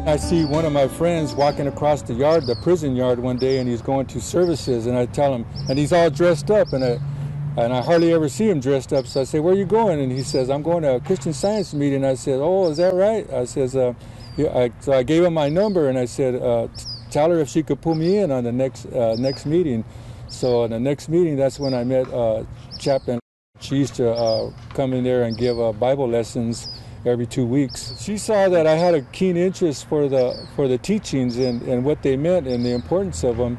I see one of my friends walking across the yard, the prison yard one day, and he's going to services, and I tell him, and he's all dressed up, and I hardly ever see him dressed up, so I say, where are you going? And he says, I'm going to a Christian Science meeting. I said, oh, is that right? I says, so I gave him my number, and I said, tell her if she could pull me in on the next meeting. So in the next meeting, that's when I met Chaplain. She used to come in there and give Bible lessons every 2 weeks. She saw that I had a keen interest for the teachings and what they meant and the importance of them.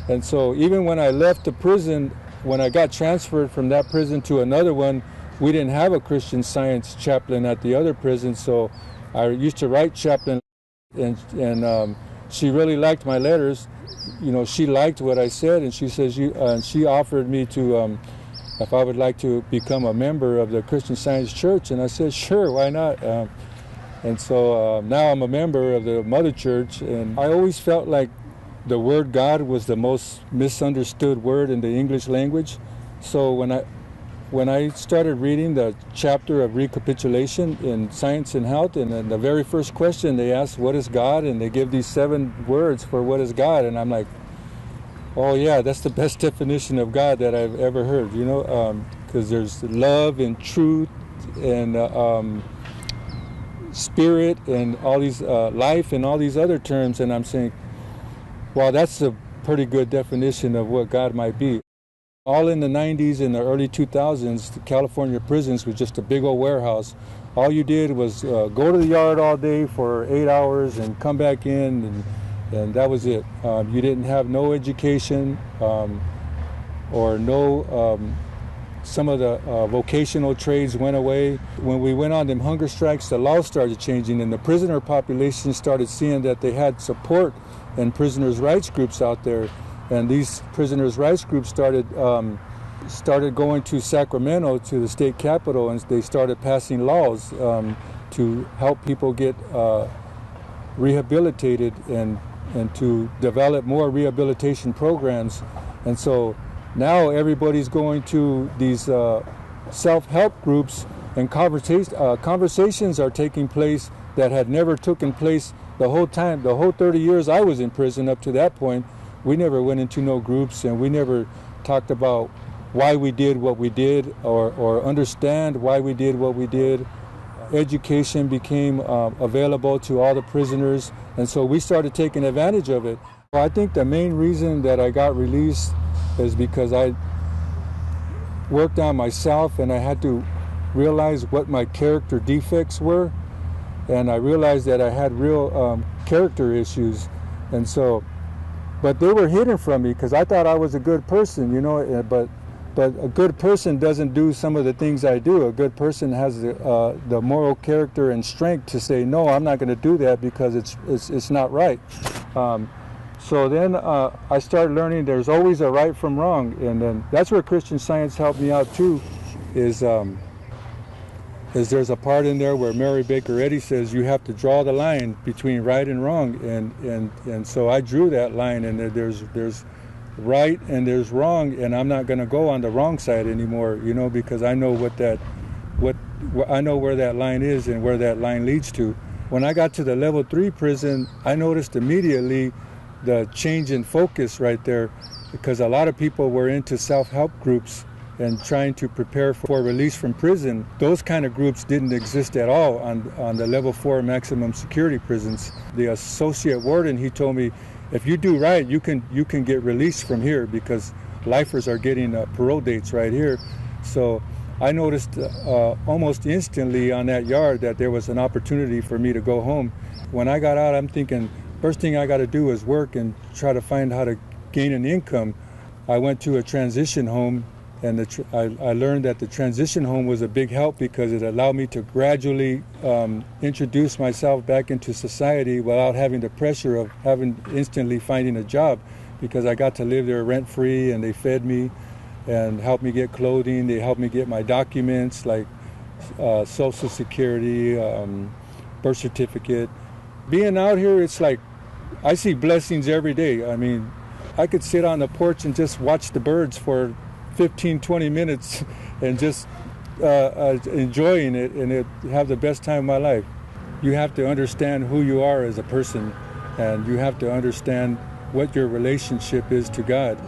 And so even when I left the prison, when I got transferred from that prison to another one, we didn't have a Christian Science chaplain at the other prison, so I used to write chaplain, and she really liked my letters. You know, she liked what I said, and she says she offered me to if I would like to become a member of the Christian Science Church, and I said, sure, why not? And so now I'm a member of the Mother Church, and I always felt like the word God was the most misunderstood word in the English language. So when I started reading the chapter of recapitulation in Science and Health, and then the very first question they ask, what is God? And they give these 7 words for what is God, and I'm like, oh yeah, that's the best definition of God that I've ever heard, you know, because there's love and truth and spirit and all these life and all these other terms, and I'm saying, well, that's a pretty good definition of what God might be. All in the 90s and the early 2000s, the California prisons was just a big old warehouse. All you did was go to the yard all day for 8 hours and come back in, and that was it. You didn't have no education or no, some of the vocational trades went away. When we went on them hunger strikes, the law started changing, and the prisoner population started seeing that they had support in prisoners' rights groups out there. And these prisoners' rights groups started going to Sacramento, to the state capitol, and they started passing laws to help people get rehabilitated and to develop more rehabilitation programs. And so now everybody's going to these self-help groups, and conversations are taking place that had never taken place the whole time. The whole 30 years I was in prison up to that point, we never went into no groups, and we never talked about why we did what we did or understand why we did what we did. Education became available to all the prisoners, and so we started taking advantage of it. Well, I think the main reason that I got released is because I worked on myself, and I had to realize what my character defects were, and I realized that I had real character issues, and so, but they were hidden from me because I thought I was a good person, you know, but a good person doesn't do some of the things I do. A good person has the moral character and strength to say, no, I'm not going to do that because it's not right. So then I started learning there's always a right from wrong, and then that's where Christian Science helped me out too, is there's a part in there where Mary Baker Eddy says you have to draw the line between right and wrong, and so I drew that line, and there's right and there's wrong, and I'm not going to go on the wrong side anymore, you know, because I know I know where that line is and where that line leads to. When I got to the level 3 prison, I noticed immediately the change in focus right there, because a lot of people were into self-help groups and trying to prepare for release from prison. Those kind of groups didn't exist at all on the level 4 maximum security prisons. The associate warden, he told me, if you do right, you can get released from here, because lifers are getting parole dates right here. So I noticed almost instantly on that yard that there was an opportunity for me to go home. When I got out, I'm thinking, first thing I got to do is work and try to find how to gain an income. I went to a transition home, and I learned that the transition home was a big help because it allowed me to gradually introduce myself back into society without having the pressure of instantly finding a job, because I got to live there rent-free, and they fed me and helped me get clothing. They helped me get my documents like Social Security, birth certificate. Being out here, it's like I see blessings every day. I mean, I could sit on the porch and just watch the birds for 15, 20 minutes and just enjoying it, and have the best time of my life. you have to understand who you are as a person, and you have to understand what your relationship is to God.